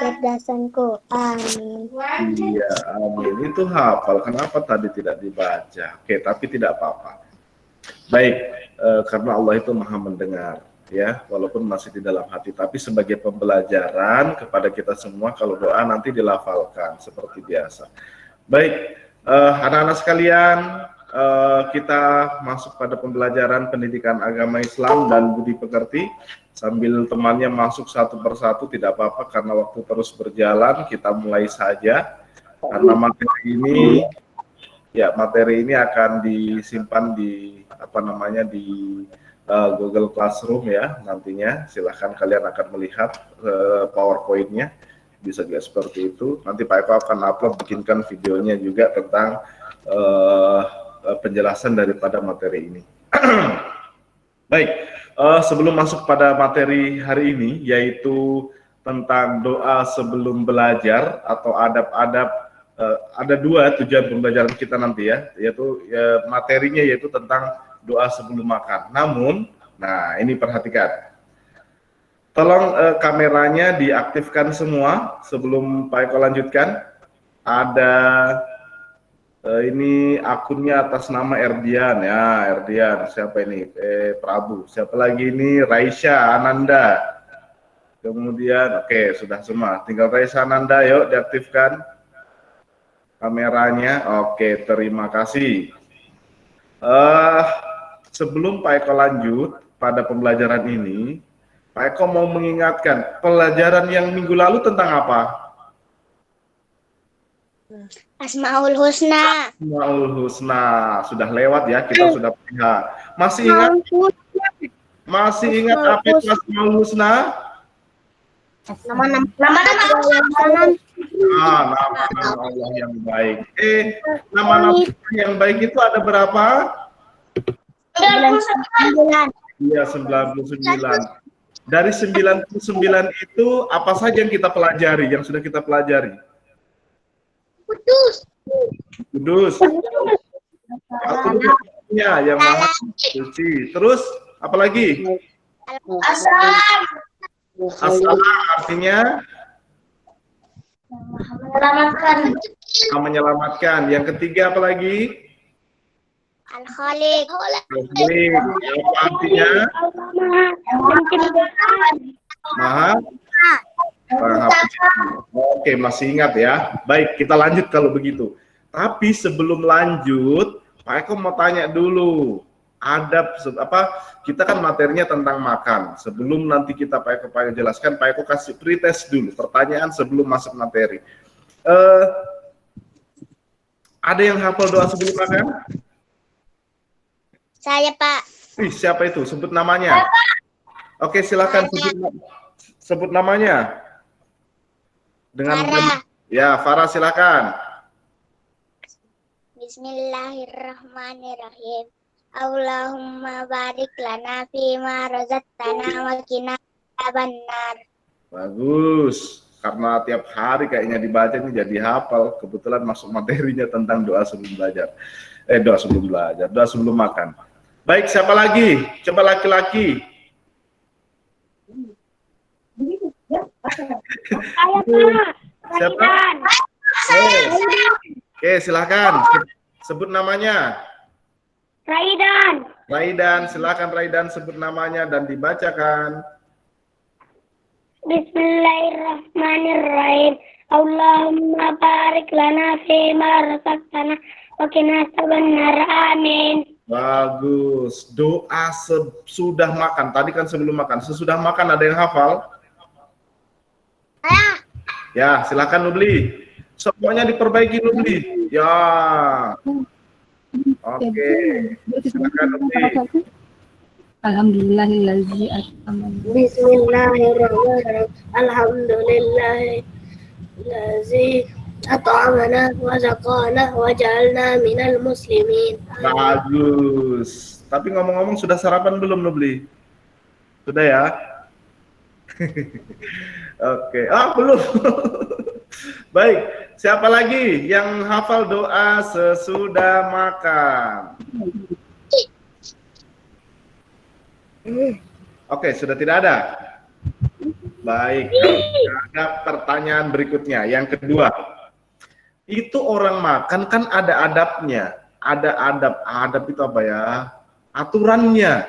kecerdasanku. Amin. Iya, amin. Itu hafal. Kenapa tadi tidak dibaca? Oke, tapi tidak apa-apa. Baik, karena Allah itu maha mendengar, ya, walaupun masih di dalam hati. Tapi sebagai pembelajaran kepada kita semua, kalau doa nanti dilafalkan seperti biasa. Baik, anak-anak sekalian, kita masuk pada pembelajaran pendidikan agama Islam dan budi pekerti. Sambil temannya masuk satu persatu tidak apa-apa karena waktu terus berjalan, kita mulai saja. Karena materi ini akan disimpan di di Google Classroom ya nantinya. Silahkan kalian akan melihat PowerPoint-nya, bisa juga seperti itu. Nanti Pak Eko akan upload, bikinkan videonya juga tentang penjelasan daripada materi ini. Baik, sebelum masuk pada materi hari ini, yaitu tentang doa sebelum belajar atau adab-adab, ada dua tujuan pembelajaran kita nanti ya, yaitu materinya yaitu tentang doa sebelum makan. Namun, nah ini perhatikan, tolong kameranya diaktifkan semua sebelum Pak Eko lanjutkan. Ada ini akunnya atas nama Erdian ya, Erdian. Siapa ini? Prabu. Siapa lagi ini? Raisya Ananda. Kemudian, oke, sudah semua. Tinggal Raisya Ananda, yuk diaktifkan kameranya. Oke, terima kasih. Sebelum Pak Eko lanjut pada pembelajaran ini, Pak Eko mau mengingatkan pelajaran yang minggu lalu tentang apa? Asmaul Husna. Asmaul Husna sudah lewat ya, kita sudah lihat. Masih ingat apa itu Asmaul Husna? Nama-nama Allah yang baik. Nama-nama yang baik itu ada berapa? 99. Iya, 99. Dari 99 itu apa saja yang kita pelajari, yang sudah kita pelajari? Kudus. Al-Qudusnya yang maha suci. Terus apa lagi? Assalam artinya menyelamatkan. Yang ketiga apa lagi? Al-Khaliq. Apa artinya? Maha. Oke, masih ingat ya. Baik, kita lanjut kalau begitu. Tapi sebelum lanjut, Pak Eko mau tanya dulu. Adab kita kan materinya tentang makan. Sebelum nanti kita Pak Eko jelaskan, Pak Eko kasih pretest dulu pertanyaan sebelum masuk materi. Ada yang hafal doa sebelum makan? Saya, Pak. Siapa itu? Sebut namanya. Oke, silakan sebut namanya. Dengan Farah. Ya, Farah silakan. Bismillahirrahmanirrahim. Allahumma barik lana fima razaqtana wa qina adzabannar. Bagus. Karena tiap hari kayaknya dibaca ini jadi hafal. Kebetulan masuk materinya tentang doa sebelum belajar. Doa sebelum belajar, doa sebelum makan. Baik, siapa lagi? Coba laki-laki. Siapa? Oke, silakan. Sebut namanya. Raidan, silakan Raidan sebut namanya dan dibacakan. Bismillahirrahmanirrahim. Allahumma barik lana fima razaqtana wa qina adzabannar. Amin. Bagus. Doa sesudah makan. Tadi kan sebelum makan. Sesudah makan ada yang hafal? Ya, silakan Nubli. Semuanya diperbaiki Nubli. Ya. Oke. Silakan Nubli. Alhamdulillahillazi at'amana. Bismillahirrahmanirrahim. Alhamdulillahillazi at'amana wa saqana wa ja'alna minal muslimin. Bagus. Tapi ngomong-ngomong sudah sarapan belum Nubli? Sudah ya? Oke. Belum. Baik. Siapa lagi yang hafal doa sesudah makan? Oke, sudah tidak ada. Baik, ada pertanyaan berikutnya. Yang kedua, itu orang makan kan ada adabnya. Ada adab itu apa ya? Aturannya.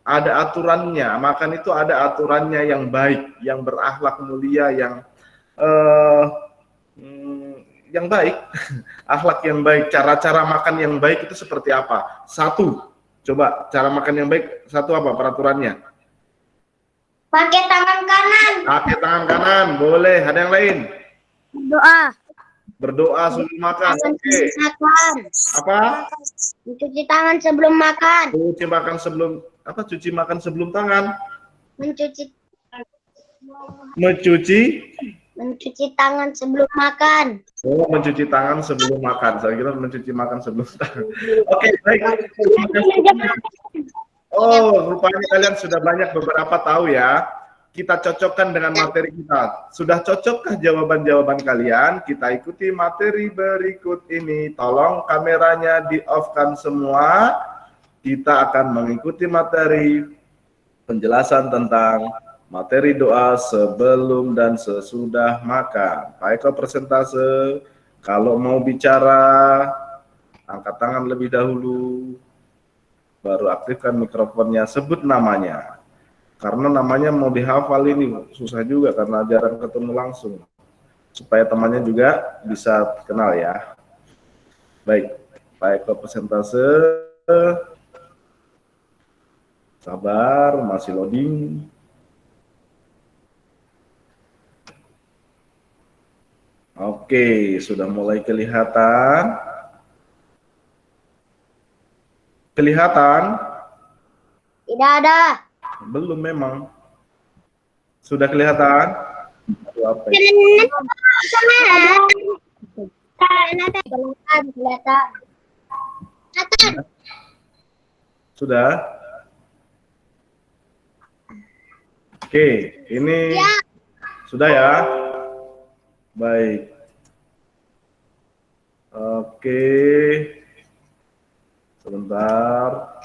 Ada aturannya. Makan itu ada aturannya yang baik, yang berakhlak mulia, eh, yang baik. Akhlak yang baik, cara-cara makan yang baik itu seperti apa? Satu, coba cara makan yang baik, satu apa peraturannya? Pakai tangan kanan. Pakai tangan kanan, boleh. Ada yang lain? Berdoa. Berdoa sebelum makan. Oke. Makan. Apa? Mencuci tangan sebelum makan. Cuci makan sebelum apa? Cuci makan sebelum tangan. Mencuci tangan sebelum makan. Oh, mencuci tangan sebelum makan. Saya kira mencuci makan sebelum tangan. Oke, baik. Oh, rupanya kalian sudah banyak beberapa tahu ya. Kita cocokkan dengan materi kita. Sudah cocokkah jawaban-jawaban kalian? Kita ikuti materi berikut ini. Tolong kameranya di-off-kan semua. Kita akan mengikuti materi penjelasan tentang materi doa sebelum dan sesudah makan. Pak Eko persentase. Kalau mau bicara, angkat tangan lebih dahulu. Baru aktifkan mikrofonnya, sebut namanya. Karena namanya mau dihafal ini susah juga karena jarang ketemu langsung. Supaya temannya juga bisa kenal ya. Baik, Pak Eko persentase. Sabar, masih loading. Oke, sudah mulai kelihatan. Kelihatan? Tidak ada. Belum memang. Sudah kelihatan? Aduh, apa ya? Kelihatan. Sudah? Oke, ini Ya. sudah ya? Baik. Oke. Sebentar.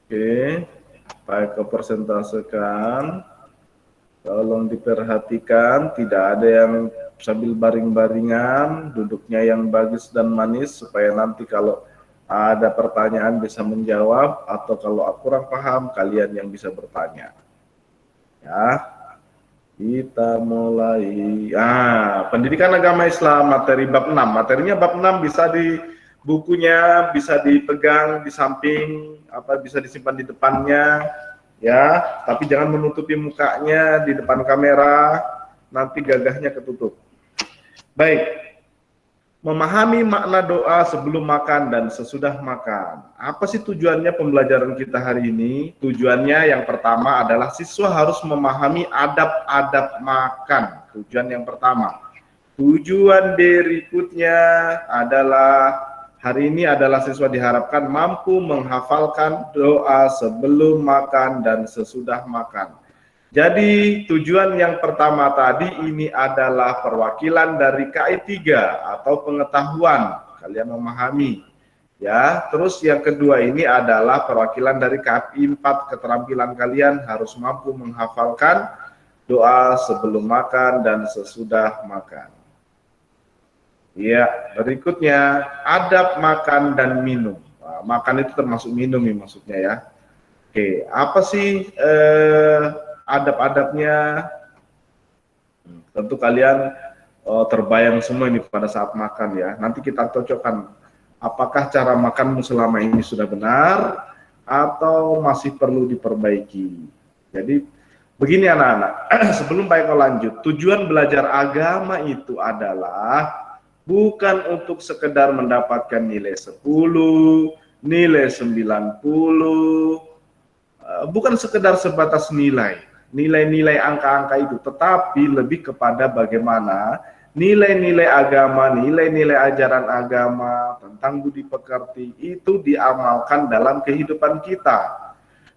Oke, Pak Eko persentasekan. Tolong diperhatikan, tidak ada yang sambil baring-baringan, duduknya yang bagus dan manis, supaya nanti kalau ada pertanyaan bisa menjawab, atau kalau kurang paham, kalian yang bisa bertanya. Ya, kita mulai. Pendidikan agama Islam, materi bab 6. Materinya bab 6 bisa di bukunya, bisa dipegang di samping, bisa disimpan di depannya, ya. Tapi jangan menutupi mukanya di depan kamera, nanti gagahnya ketutup. Baik, memahami makna doa sebelum makan dan sesudah makan. Apa sih tujuannya pembelajaran kita hari ini? Tujuannya yang pertama adalah siswa harus memahami adab-adab makan. Tujuan yang pertama. Tujuan berikutnya adalah hari ini adalah siswa diharapkan mampu menghafalkan doa sebelum makan dan sesudah makan. Jadi tujuan yang pertama tadi ini adalah perwakilan dari KI 3 atau pengetahuan, kalian memahami. Ya, terus yang kedua ini adalah perwakilan dari KI 4, keterampilan kalian harus mampu menghafalkan doa sebelum makan dan sesudah makan. Ya, berikutnya adab makan dan minum. Makan itu termasuk minum ya maksudnya ya. Oke, apa sih adab-adabnya? Tentu kalian terbayang semua ini pada saat makan ya. Nanti kita cocokkan apakah cara makanmu selama ini sudah benar atau masih perlu diperbaiki. Jadi begini anak-anak, sebelum Pak Eko lanjut, tujuan belajar agama itu adalah bukan untuk sekedar mendapatkan nilai 10, nilai 90, bukan sekedar sebatas nilai-nilai angka-angka itu, tetapi lebih kepada bagaimana nilai-nilai agama, nilai-nilai ajaran agama tentang budi pekerti itu diamalkan dalam kehidupan kita.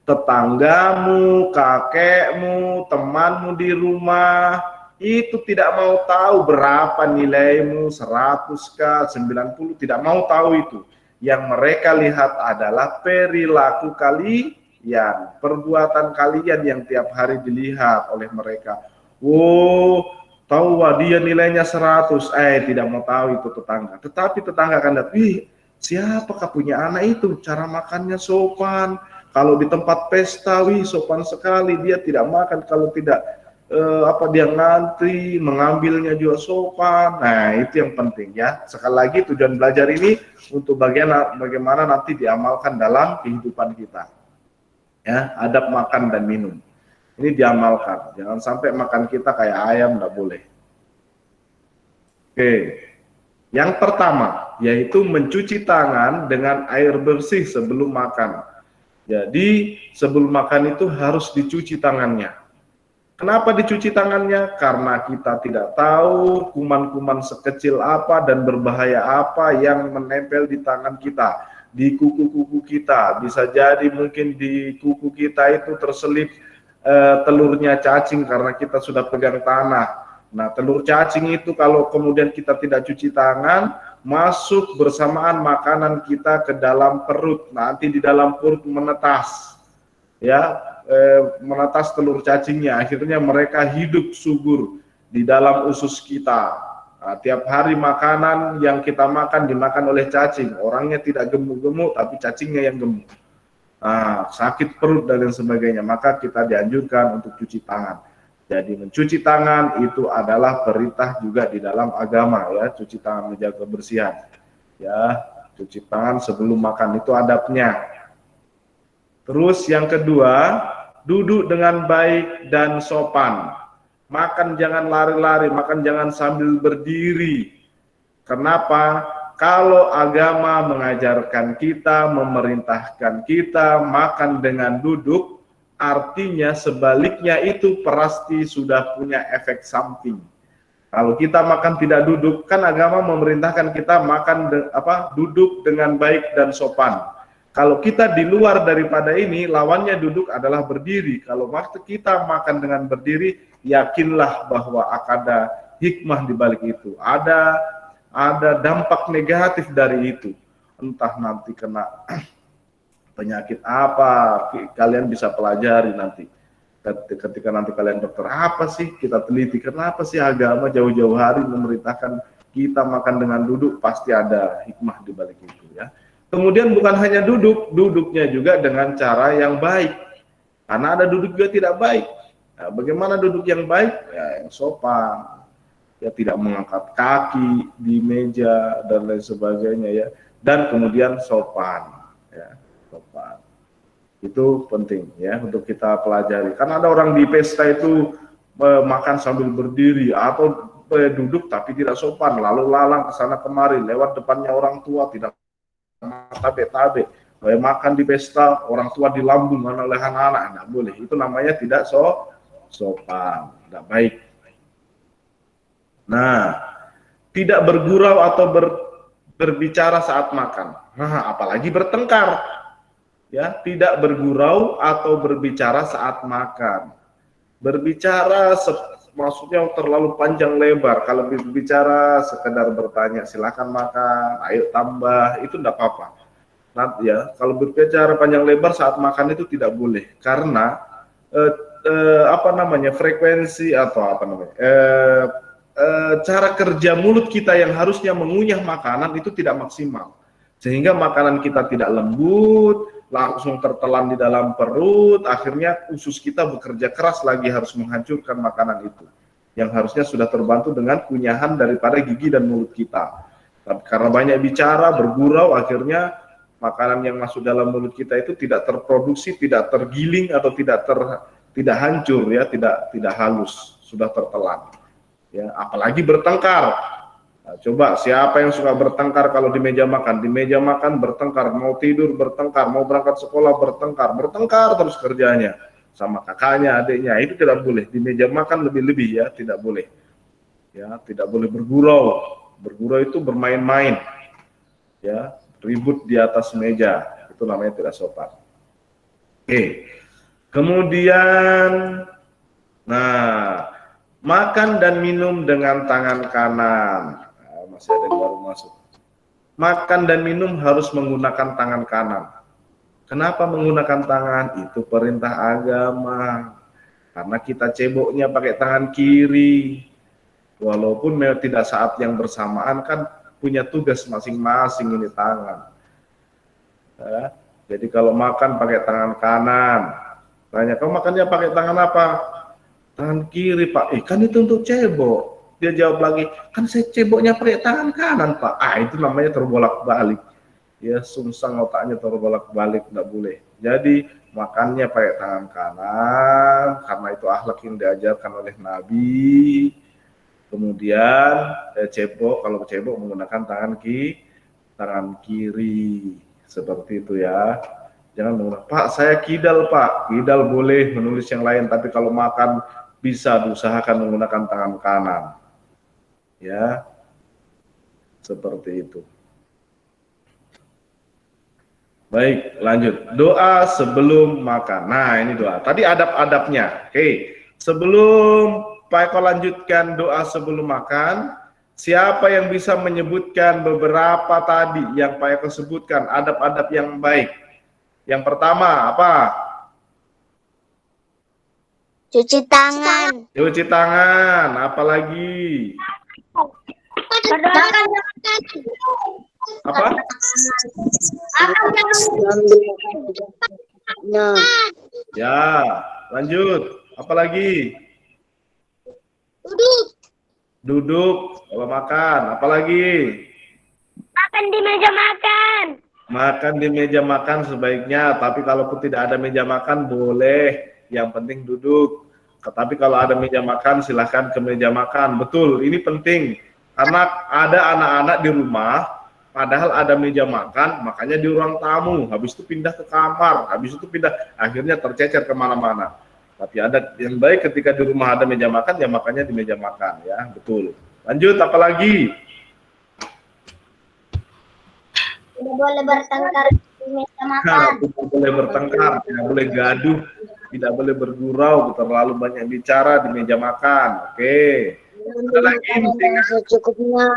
Tetanggamu, kakekmu, temanmu di rumah, itu tidak mau tahu berapa nilaimu, 100kah, 90, tidak mau tahu itu. Yang mereka lihat adalah perilaku kalian. demikian. Perbuatan kalian yang tiap hari dilihat oleh mereka. Oh, tahu wah dia nilainya 100. Tidak mau tahu itu tetangga. Tetapi tetangga akan lihat, wih, siapakah punya anak itu? Cara makannya sopan. Kalau di tempat pesta, wih, sopan sekali. Dia tidak makan kalau tidak dia ngantri, mengambilnya juga sopan. Nah, itu yang penting ya. Sekali lagi tujuan belajar ini untuk bagaimana nanti diamalkan dalam kehidupan kita. Ya, adab makan dan minum. Ini diamalkan. Jangan sampai makan kita kayak ayam, nggak boleh. Oke. Yang pertama, yaitu mencuci tangan dengan air bersih sebelum makan. Jadi, sebelum makan itu harus dicuci tangannya. Kenapa dicuci tangannya? Karena kita tidak tahu kuman-kuman sekecil apa dan berbahaya apa yang menempel di tangan kita, di kuku-kuku kita. Bisa jadi mungkin di kuku kita itu terselip telurnya cacing karena kita sudah pegang tanah. Nah, telur cacing itu kalau kemudian kita tidak cuci tangan, masuk bersamaan makanan kita ke dalam perut. Nanti di dalam perut menetas. Ya, menetas telur cacingnya, akhirnya mereka hidup subur di dalam usus kita. Nah, tiap hari makanan yang kita makan dimakan oleh cacing, orangnya tidak gemuk-gemuk tapi cacingnya yang gemuk. Nah, sakit perut dan lain sebagainya, maka kita dianjurkan untuk cuci tangan. Jadi mencuci tangan itu adalah perintah juga di dalam agama ya, cuci tangan menjaga kebersihan. Ya, cuci tangan sebelum makan itu adabnya. Terus yang kedua, duduk dengan baik dan sopan. Makan jangan lari-lari, makan jangan sambil berdiri. Kenapa? Kalau agama mengajarkan kita, memerintahkan kita makan dengan duduk, artinya sebaliknya itu pasti sudah punya efek samping. Kalau kita makan tidak duduk, kan agama memerintahkan kita makan duduk dengan baik dan sopan. Kalau kita di luar daripada ini, lawannya duduk adalah berdiri. Kalau waktu kita makan dengan berdiri, yakinlah bahwa akan ada hikmah di balik itu. Ada dampak negatif dari itu. Entah nanti kena penyakit apa, kalian bisa pelajari nanti. Ketika nanti kalian dokter, apa sih kita teliti, kenapa sih agama jauh-jauh hari memerintahkan kita makan dengan duduk, pasti ada hikmah di balik itu ya. Kemudian bukan hanya duduknya juga dengan cara yang baik. Karena ada duduk juga tidak baik. Nah, bagaimana duduk yang baik? Ya, yang sopan. Ya, tidak mengangkat kaki di meja dan lain sebagainya ya. Dan kemudian sopan. Ya, sopan. Itu penting ya untuk kita pelajari. Karena ada orang di pesta itu makan sambil berdiri atau duduk tapi tidak sopan, lalu lalang ke sana kemari, lewat depannya orang tua tidak tabe-tabe, makan di pesta orang tua dilambung oleh anak-anak, tidak boleh. Itu namanya tidak sopan, tidak baik. Nah, tidak bergurau atau berbicara saat makan. Nah, apalagi bertengkar. Ya, tidak bergurau atau berbicara saat makan. Berbicara maksudnya terlalu panjang lebar. Kalau berbicara sekedar bertanya, silakan makan, ayo tambah, itu tidak apa-apa. Nanti ya, kalau berbicara panjang lebar saat makan itu tidak boleh, karena frekuensi atau cara kerja mulut kita yang harusnya mengunyah makanan itu tidak maksimal, sehingga makanan kita tidak lembut, langsung tertelan di dalam perut, akhirnya usus kita bekerja keras lagi harus menghancurkan makanan itu, yang harusnya sudah terbantu dengan kunyahan daripada gigi dan mulut kita. Tapi karena banyak bicara, bergurau, akhirnya makanan yang masuk dalam mulut kita itu tidak terproduksi, tidak tergiling atau tidak hancur ya, tidak halus, sudah tertelan. Ya, apalagi bertengkar. Nah, coba siapa yang suka bertengkar kalau di meja makan? Di meja makan bertengkar, mau tidur bertengkar, mau berangkat sekolah bertengkar terus kerjanya sama kakaknya, adiknya. Itu tidak boleh. Di meja makan lebih-lebih ya, tidak boleh. Ya, tidak boleh bergurau. Bergurau itu bermain-main. Ya, ribut di atas meja. Itu namanya tidak sopan. Oke. Kemudian makan dan minum dengan tangan kanan. Masih ada yang baru masuk. Makan dan minum harus menggunakan tangan kanan. Kenapa menggunakan tangan? Itu perintah agama. Karena kita ceboknya pakai tangan kiri. Walaupun tidak saat yang bersamaan, kan punya tugas masing-masing ini tangan. Ya. Jadi kalau makan pakai tangan kanan. Tanya, kamu makannya pakai tangan apa? Tangan kiri, Pak. Kan itu untuk cebok. Dia jawab lagi, kan saya ceboknya pakai tangan kanan, Pak. Itu namanya terbolak-balik. Ya, sungsang otaknya terbolak-balik, tidak boleh. Jadi makannya pakai tangan kanan, karena itu akhlak yang diajarkan oleh Nabi. Kemudian cebok, kalau cebok menggunakan tangan kiri, seperti itu ya. Jangan menggunakan, Pak saya kidal Pak, kidal boleh menulis yang lain, tapi kalau makan bisa diusahakan menggunakan tangan kanan. Ya, seperti itu. Baik, lanjut. Doa sebelum makan. Nah, ini doa. Tadi adab-adabnya. Oke. Sebelum Pak Eko lanjutkan doa sebelum makan, siapa yang bisa menyebutkan beberapa tadi yang Pak Eko sebutkan, adab-adab yang baik? Yang pertama, apa? Cuci tangan. Cuci tangan. Apalagi? Berdoa. Apa? Nah, Ya, lanjut. Apalagi? Duduk kalau makan. Apalagi? Makan di meja makan. Makan di meja makan sebaiknya, tapi kalaupun tidak ada meja makan boleh, yang penting duduk. Tapi kalau ada meja makan silahkan ke meja makan. Betul, ini penting karena ada anak-anak di rumah padahal ada meja makan, makanya di ruang tamu, habis itu pindah ke kamar, habis itu pindah, akhirnya tercecer kemana-mana. Tapi ada yang baik ketika di rumah ada meja makan, ya makanya di meja makan, ya betul. Lanjut, apalagi? Tidak boleh bertengkar di meja makan. Tidak boleh bertengkar, tidak boleh gaduh, tidak boleh bergurau, terlalu banyak bicara di meja makan. Oke. Ada lagi secukupnya.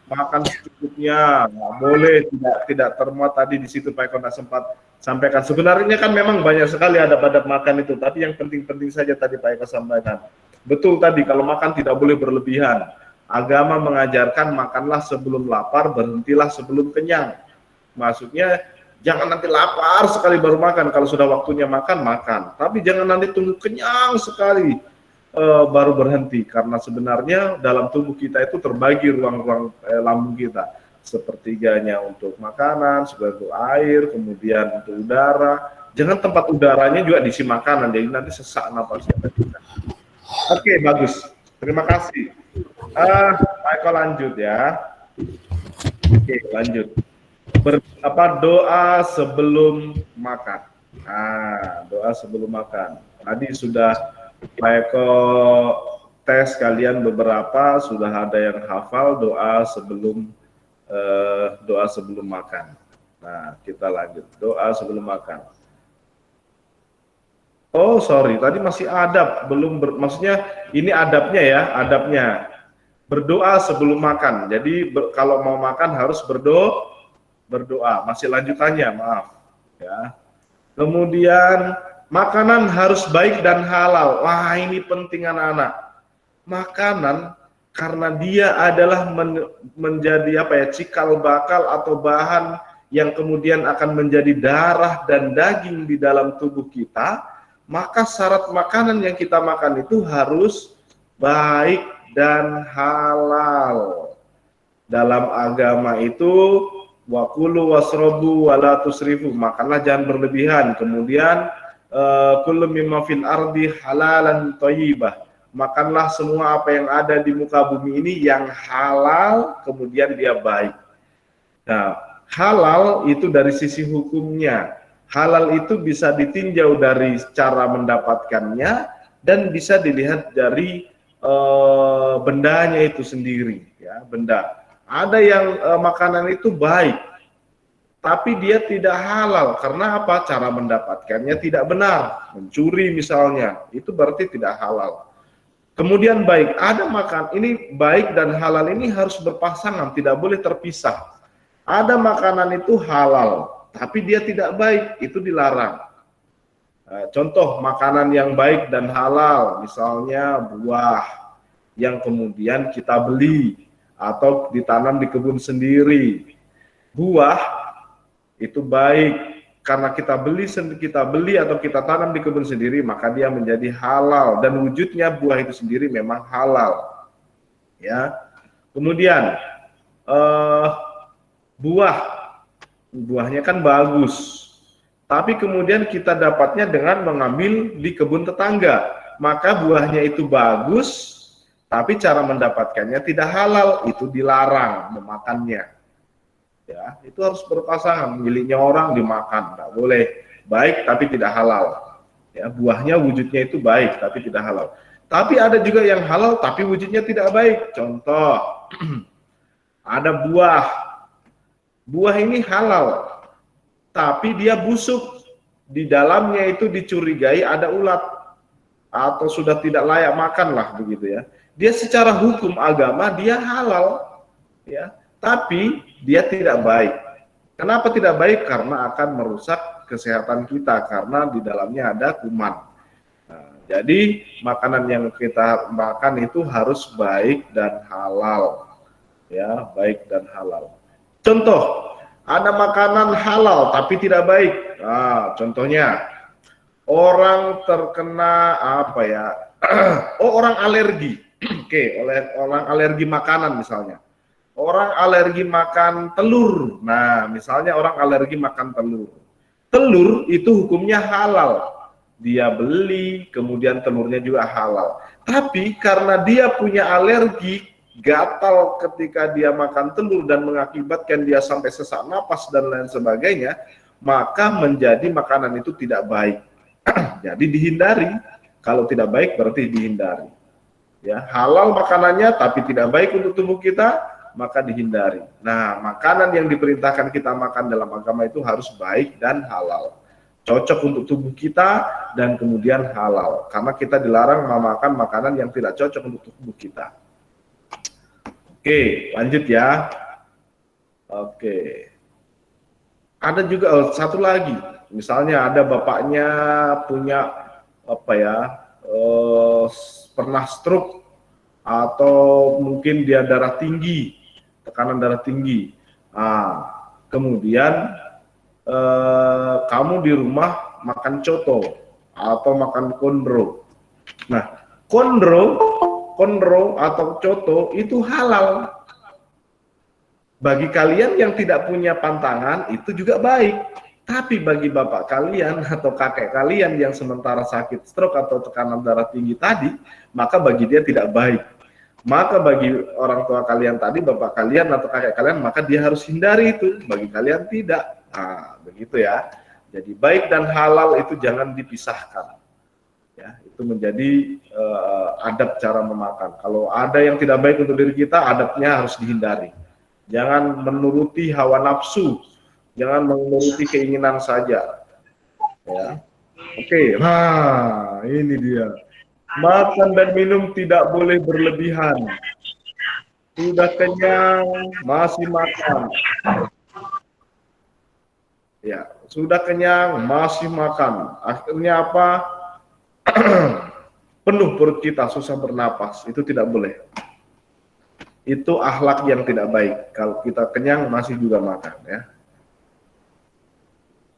makan secukupnya, nggak boleh, tidak termuat tadi di situ Pak Eko sempat sampaikan. Sebenarnya kan memang banyak sekali adab-adab makan itu, tapi yang penting-penting saja tadi Pak Eko sampaikan. Betul tadi, kalau makan tidak boleh berlebihan. Agama mengajarkan makanlah sebelum lapar, berhentilah sebelum kenyang. Maksudnya jangan nanti lapar sekali baru makan, kalau sudah waktunya makan, makan. Tapi jangan nanti tunggu kenyang sekali baru berhenti, karena sebenarnya dalam tubuh kita itu terbagi ruang-ruang lambung kita, sepertiganya untuk makanan, sebagai air, kemudian untuk udara. Jangan tempat udaranya juga diisi makanan, jadi nanti sesak napasnya. Oke, bagus, terima kasih. Pak Eko lanjut ya. Oke, lanjut. Doa sebelum makan. Doa sebelum makan. Tadi sudah Pak Eko tes kalian beberapa, sudah ada yang hafal doa sebelum makan. Nah, kita lanjut. Doa sebelum makan. Oh, sorry, tadi masih adab, maksudnya ini adabnya ya, adabnya. Berdoa sebelum makan. Jadi kalau mau makan harus berdoa. Masih lanjutannya, maaf ya. Kemudian makanan harus baik dan halal. Wah, ini penting anak-anak. Makanan karena dia adalah menjadi cikal bakal atau bahan yang kemudian akan menjadi darah dan daging di dalam tubuh kita, maka syarat makanan yang kita makan itu harus baik dan halal. Dalam agama itu wa kulu wasrobu wala tusrifu, makanlah jangan berlebihan. Kemudian kullu mimma fil ardi halalan thayyibah, makanlah semua apa yang ada di muka bumi ini yang halal, kemudian dia baik. Nah, halal itu dari sisi hukumnya. Halal itu bisa ditinjau dari cara mendapatkannya dan bisa dilihat dari bendanya itu sendiri, ya, benda. Ada yang makanan itu baik, tapi dia tidak halal. Karena apa? Cara mendapatkannya tidak benar. Mencuri misalnya, itu berarti tidak halal. Kemudian baik, ada makan, ini baik dan halal ini harus berpasangan, tidak boleh terpisah. Ada makanan itu halal, tapi dia tidak baik, itu dilarang. Contoh makanan yang baik dan halal, misalnya buah yang kemudian kita beli atau ditanam di kebun sendiri. Buah itu baik karena kita beli atau kita tanam di kebun sendiri, maka dia menjadi halal dan wujudnya buah itu sendiri memang halal. Ya. Kemudian buahnya kan bagus, tapi kemudian kita dapatnya dengan mengambil di kebun tetangga, maka buahnya itu bagus, tapi cara mendapatkannya tidak halal, itu dilarang memakannya. Ya, itu harus berpasangan, miliknya orang dimakan, tidak boleh. Baik tapi tidak halal. Ya, buahnya wujudnya itu baik tapi tidak halal. Tapi ada juga yang halal tapi wujudnya tidak baik. Contoh, ada buah ini halal, tapi dia busuk. Di dalamnya itu dicurigai ada ulat atau sudah tidak layak makan lah begitu ya. Dia secara hukum agama dia halal, ya, tapi dia tidak baik. Kenapa tidak baik? Karena akan merusak kesehatan kita karena di dalamnya ada kuman. Nah, jadi makanan yang kita makan itu harus baik dan halal, ya, baik dan halal. Contoh, ada makanan halal tapi tidak baik. Nah, contohnya orang terkena apa ya? Orang alergi. Oke, oleh orang alergi makanan misalnya. Orang alergi makan telur. Nah, misalnya orang alergi makan telur. Telur itu hukumnya halal. Dia beli, kemudian telurnya juga halal. Tapi karena dia punya alergi, gatal ketika dia makan telur dan mengakibatkan dia sampai sesak napas dan lain sebagainya, maka menjadi makanan itu tidak baik. Jadi dihindari. Kalau tidak baik berarti dihindari. Ya, halal makanannya tapi tidak baik untuk tubuh kita, maka dihindari. Nah, makanan yang diperintahkan kita makan dalam agama itu harus baik dan halal. Cocok untuk tubuh kita dan kemudian halal. Karena kita dilarang memakan makanan yang tidak cocok untuk tubuh kita. Oke, lanjut ya. Oke. Ada juga satu lagi. Misalnya ada bapaknya punya apa ya? Pernah stroke atau mungkin dia darah tinggi, tekanan darah tinggi. Kemudian kamu di rumah makan coto atau makan kondro. Nah, kondro atau coto itu halal. Bagi kalian yang tidak punya pantangan itu juga baik. Tapi bagi bapak kalian atau kakek kalian yang sementara sakit stroke atau tekanan darah tinggi tadi, maka bagi dia tidak baik. Maka bagi orang tua kalian tadi, bapak kalian atau kakek kalian, maka dia harus hindari itu. Bagi kalian tidak. Nah, begitu ya. Jadi baik dan halal itu jangan dipisahkan. Ya, itu menjadi adab cara memakan. Kalau ada yang tidak baik untuk diri kita, adabnya harus dihindari. Jangan menuruti hawa nafsu. Jangan menuruti keinginan saja. Ya. Oke, nah ini dia. Makan dan minum tidak boleh berlebihan. Sudah kenyang, masih makan. Ya, sudah kenyang, masih makan. Akhirnya apa? Penuh perut kita, susah bernapas. Itu tidak boleh. Itu akhlak yang tidak baik. Kalau kita kenyang, masih juga makan, ya.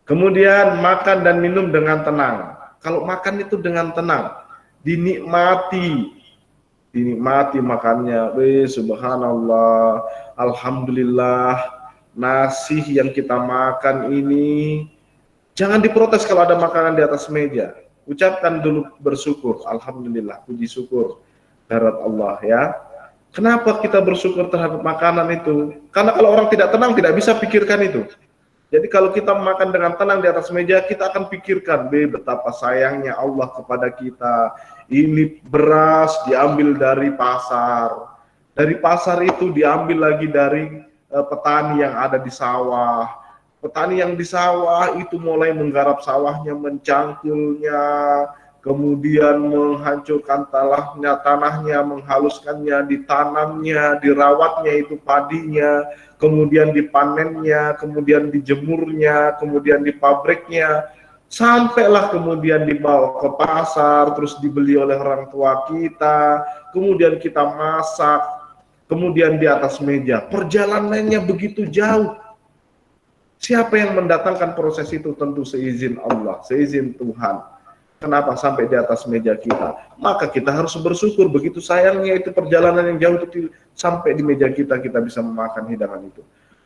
Kemudian makan dan minum dengan tenang. Kalau makan itu dengan tenang, dinikmati makannya. Subhanallah, alhamdulillah, nasi yang kita makan ini jangan diprotes kalau ada makanan di atas meja. Ucapkan dulu bersyukur, alhamdulillah, puji syukur kehadirat Allah, ya. Kenapa kita bersyukur terhadap makanan itu? Karena kalau orang tidak tenang tidak bisa pikirkan itu. Jadi kalau kita makan dengan tenang di atas meja, kita akan pikirkan betapa sayangnya Allah kepada kita. Ini beras diambil dari pasar. Dari pasar itu diambil lagi dari petani yang ada di sawah. Petani yang di sawah itu mulai menggarap sawahnya, mencangkulnya, kemudian menghancurkan tanahnya, menghaluskannya, ditanamnya, dirawatnya itu padinya, kemudian dipanennya, kemudian dijemurnya, kemudian di pabriknya, sampailah kemudian dibawa ke pasar, terus dibeli oleh orang tua kita, kemudian kita masak, kemudian di atas meja. Perjalanannya begitu jauh. Siapa yang mendatangkan proses itu? Tentu seizin Allah, seizin Tuhan. Kenapa sampai di atas meja kita? Maka kita harus bersyukur. Begitu sayangnya itu perjalanan yang jauh itu sampai di meja kita, kita bisa memakan hidangan itu.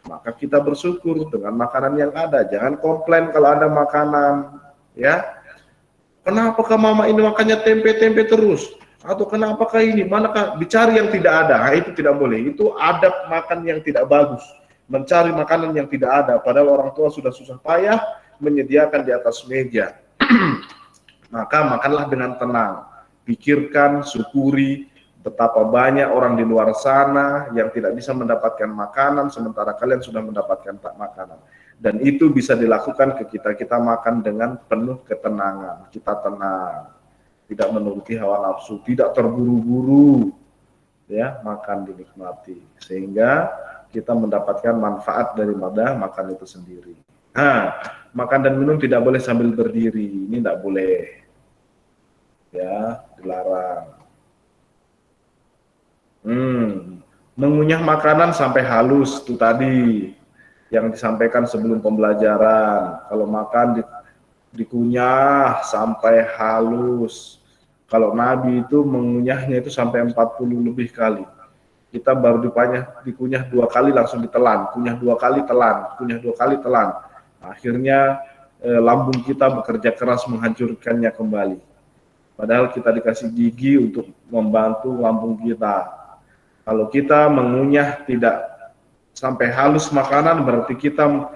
Maka kita bersyukur dengan makanan yang ada. Jangan komplain kalau ada makanan, ya. Kenapakah mama ini makannya tempe-tempe terus? Atau kenapakah ini? Manakah dicari yang tidak ada? Nah, itu tidak boleh. Itu adab makan yang tidak bagus. Mencari makanan yang tidak ada, padahal orang tua sudah susah payah menyediakan di atas meja. Maka makanlah dengan tenang, pikirkan, syukuri betapa banyak orang di luar sana yang tidak bisa mendapatkan makanan, sementara kalian sudah mendapatkan makanan. Dan itu bisa dilakukan ke kita makan dengan penuh ketenangan, kita tenang, tidak menuruti hawa nafsu, tidak terburu-buru, ya, makan dinikmati, sehingga kita mendapatkan manfaat daripada makan itu sendiri. Nah, makan dan minum tidak boleh sambil berdiri, ini tidak boleh, ya, dilarang. Mengunyah makanan sampai halus, itu tadi yang disampaikan sebelum pembelajaran. Kalau makan dikunyah sampai halus. Kalau Nabi itu mengunyahnya itu sampai 40 lebih kali. Kita baru dikunyah 2 kali langsung ditelan, kunyah 2 kali telan, kunyah 2 kali telan. Akhirnya lambung kita bekerja keras menghancurkannya kembali. Padahal kita dikasih gigi untuk membantu lambung kita. Kalau kita mengunyah tidak sampai halus makanan, berarti kita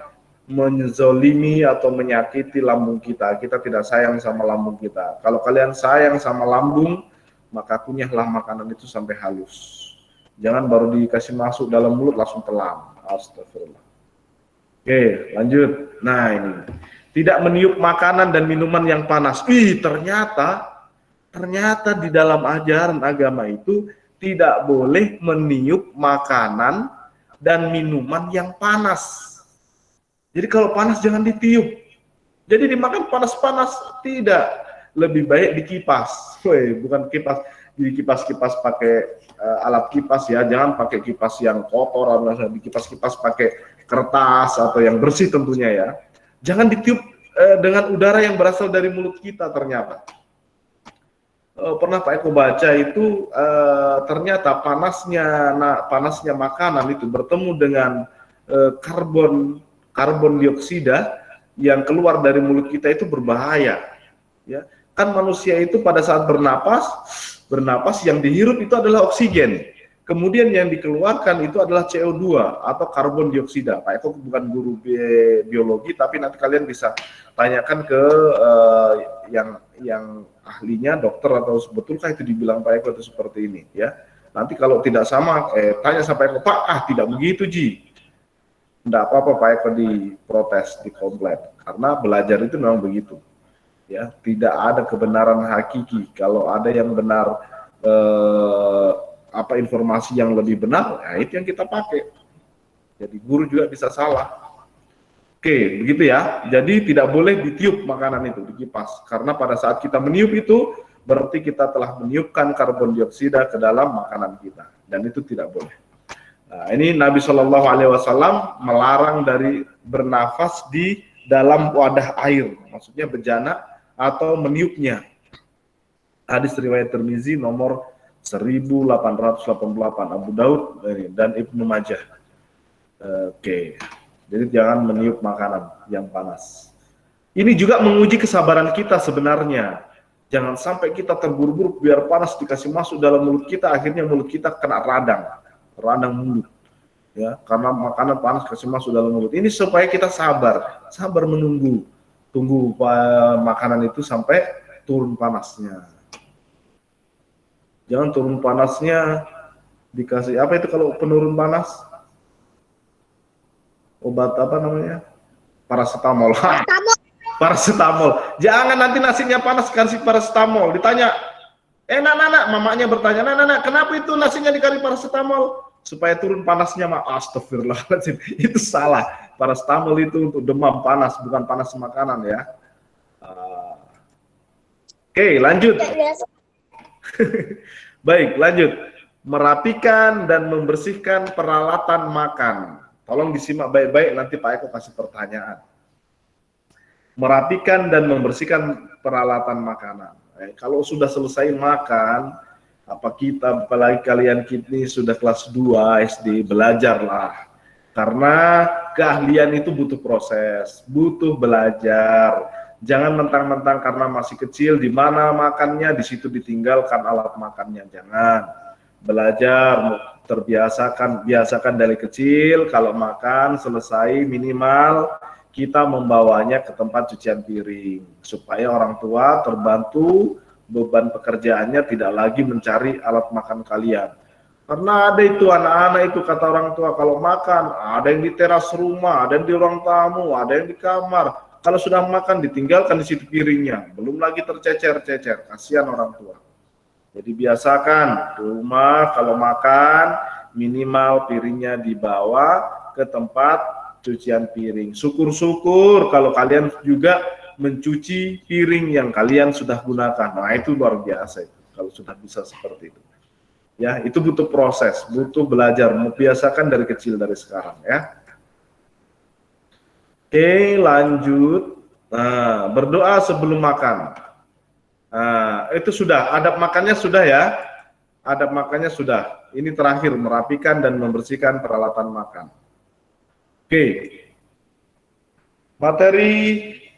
menzolimi atau menyakiti lambung kita. Kita tidak sayang sama lambung kita. Kalau kalian sayang sama lambung, maka kunyahlah makanan itu sampai halus. Jangan baru dikasih masuk dalam mulut langsung telan. Astagfirullah. Oke, lanjut. Nah, ini. Tidak meniup makanan dan minuman yang panas. Ternyata di dalam ajaran agama itu tidak boleh meniup makanan dan minuman yang panas. Jadi kalau panas jangan ditiup. Jadi dimakan panas-panas, tidak. Lebih baik dikipas. Bukan kipas, dikipas-kipas pakai alat kipas, ya, jangan pakai kipas yang kotor, atau dikipas-kipas pakai kertas atau yang bersih tentunya, ya. Jangan ditiup dengan udara yang berasal dari mulut kita. Ternyata pernah Pak Eko baca itu ternyata panasnya makanan itu bertemu dengan karbon dioksida yang keluar dari mulut kita itu berbahaya, ya. Kan manusia itu pada saat bernapas yang dihirup itu adalah oksigen. Kemudian yang dikeluarkan itu adalah CO2 atau karbon dioksida. Pak Eko bukan guru biologi, tapi nanti kalian bisa tanyakan ke yang ahlinya, dokter, atau betulkah itu dibilang Pak Eko itu seperti ini, ya. Nanti kalau tidak sama, tanya sama Pak Eko, Pak, tidak begitu, Ji. Tidak apa-apa Pak Eko diprotes, dikomplain. Karena belajar itu memang begitu. Ya, tidak ada kebenaran hakiki. Kalau ada yang benar, informasi yang lebih benar, ya itu yang kita pakai. Jadi guru juga bisa salah. Oke, begitu ya. Jadi tidak boleh ditiup makanan itu, dikipas. Karena pada saat kita meniup itu, berarti kita telah meniupkan karbon dioksida ke dalam makanan kita. Dan itu tidak boleh. Nah, ini Nabi SAW melarang dari bernafas di dalam wadah air. Maksudnya bejana atau meniupnya. Hadis riwayat Tirmizi nomor 1888, Abu Daud dan Ibnu Majah. Oke. Jadi jangan meniup makanan yang panas. Ini juga menguji kesabaran kita sebenarnya. Jangan sampai kita terburu-buru biar panas dikasih masuk dalam mulut kita, akhirnya mulut kita kena radang mulut. Ya, karena makanan panas kasih masuk dalam mulut. Ini supaya kita sabar menunggu. Tunggu makanan itu sampai turun panasnya. Jangan turun panasnya dikasih apa itu kalau penurun panas? Obat apa namanya? Paracetamol. Paracetamol. Jangan nanti nasinya panas kasih paracetamol. Ditanya, nak, mamanya bertanya, nak, kenapa itu nasinya dikasih paracetamol? Supaya turun panasnya, mak. Astagfirullahaladzim. Itu salah. Paracetamol itu untuk demam panas, bukan panas makanan ya. Oke, lanjut. Baik, lanjut. Merapikan dan membersihkan peralatan makan. Tolong disimak baik-baik, nanti Pak Eko kasih pertanyaan. Merapikan dan membersihkan peralatan makanan. Kalau sudah selesai makan, apalagi kalian ini sudah kelas 2 SD, belajarlah. Karena keahlian itu butuh proses, butuh belajar. Jangan mentang-mentang karena masih kecil, di mana makannya, di situ ditinggalkan alat makannya. Jangan. Belajar, biasakan dari kecil, kalau makan selesai minimal kita membawanya ke tempat cucian piring, supaya orang tua terbantu beban pekerjaannya, tidak lagi mencari alat makan kalian. Karena ada itu anak-anak itu kata orang tua, kalau makan ada yang di teras rumah, ada yang di ruang tamu, ada yang di kamar. Kalau sudah makan ditinggalkan di situ piringnya, belum lagi tercecer-cecer, kasihan orang tua. Jadi biasakan di rumah kalau makan minimal piringnya dibawa ke tempat cucian piring. Syukur-syukur kalau kalian juga mencuci piring yang kalian sudah gunakan. Nah, itu luar biasa itu, kalau sudah bisa seperti itu. Ya, itu butuh proses, butuh belajar, membiasakan dari kecil, dari sekarang ya. Oke, lanjut. Nah, berdoa sebelum makan. Nah, itu sudah, adab makannya sudah ya. Adab makannya sudah. Ini terakhir, merapikan dan membersihkan peralatan makan. Oke, materi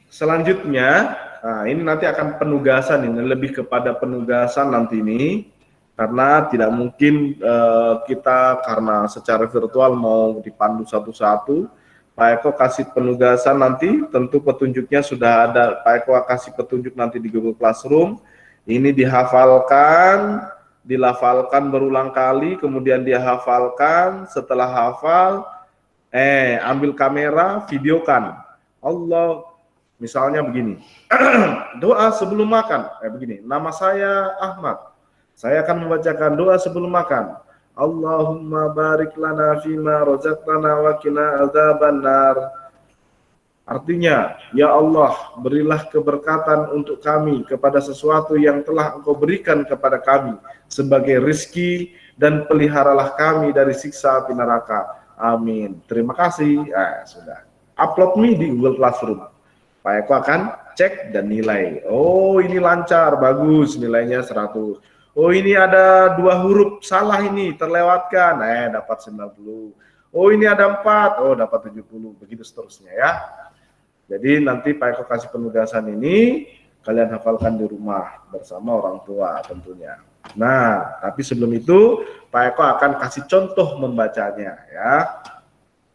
selanjutnya, nah ini nanti akan penugasan, ini lebih kepada penugasan nanti ini, karena tidak mungkin kita karena secara virtual mau dipandu satu-satu. Pak Eko kasih penugasan nanti, tentu petunjuknya sudah ada, Pak Eko kasih petunjuk nanti di Google Classroom, ini dihafalkan, dilafalkan berulang kali, kemudian dia hafalkan, setelah hafal, ambil kamera, videokan. Allah, misalnya begini, doa sebelum makan, begini, nama saya Ahmad, saya akan membacakan doa sebelum makan. Allahumma barik lana fima razaqtana wa qina adzabannar. Artinya, ya Allah, berilah keberkatan untuk kami kepada sesuatu yang telah Engkau berikan kepada kami sebagai rizki, dan peliharalah kami dari siksa api neraka. Amin. Terima kasih. Sudah. Upload di Google Classroom. Pak Eko akan cek dan nilai. Oh, ini lancar, bagus, nilainya 100. Oh, ini ada 2 huruf salah ini, terlewatkan. Dapat 90. Oh, ini ada 4. Oh, dapat 70. Begitu seterusnya ya. Jadi nanti Pak Eko kasih penugasan ini, kalian hafalkan di rumah bersama orang tua tentunya. Nah, tapi sebelum itu Pak Eko akan kasih contoh membacanya ya.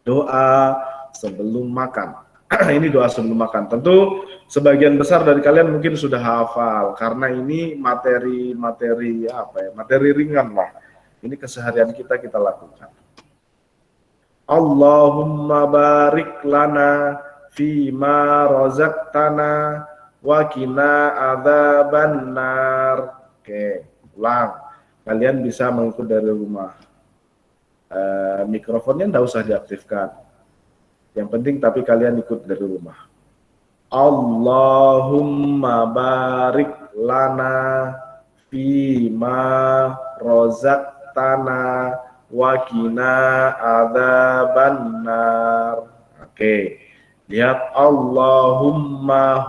Doa sebelum makan. Ini doa sebelum makan. Tentu sebagian besar dari kalian mungkin sudah hafal karena ini materi ringan lah. Ini keseharian kita lakukan. Allahumma barik lana fima razaqtana wa qina adzabannar. Oke, ulang. Kalian bisa mengikut dari rumah. Mikrofonnya enggak usah diaktifkan. Yang penting tapi kalian ikut dari rumah. Allahumma barik lana fima razaqtana wa qina adzabannar. Oke. Lihat Allahumma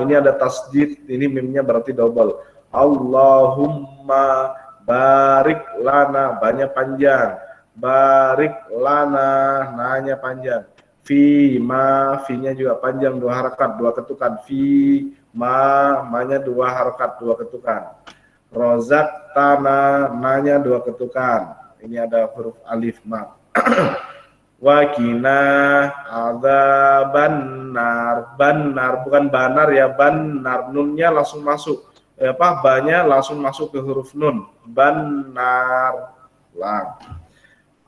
ini ada tasdid, ini mimnya berarti double. Allahumma barik lana, banyak panjang. Barik lana, nanya panjang. Fi-nya juga panjang, 2 harakat, 2 ketukan. Ma-nya 2 harakat, 2 ketukan. Rozak tanah, nanya 2 ketukan. Ini ada huruf alif ma. Wakina adzabannar, bannar bukan banar ya, bannar, nunnya langsung masuk. Banyak langsung masuk ke huruf nun. Bannar. Lang.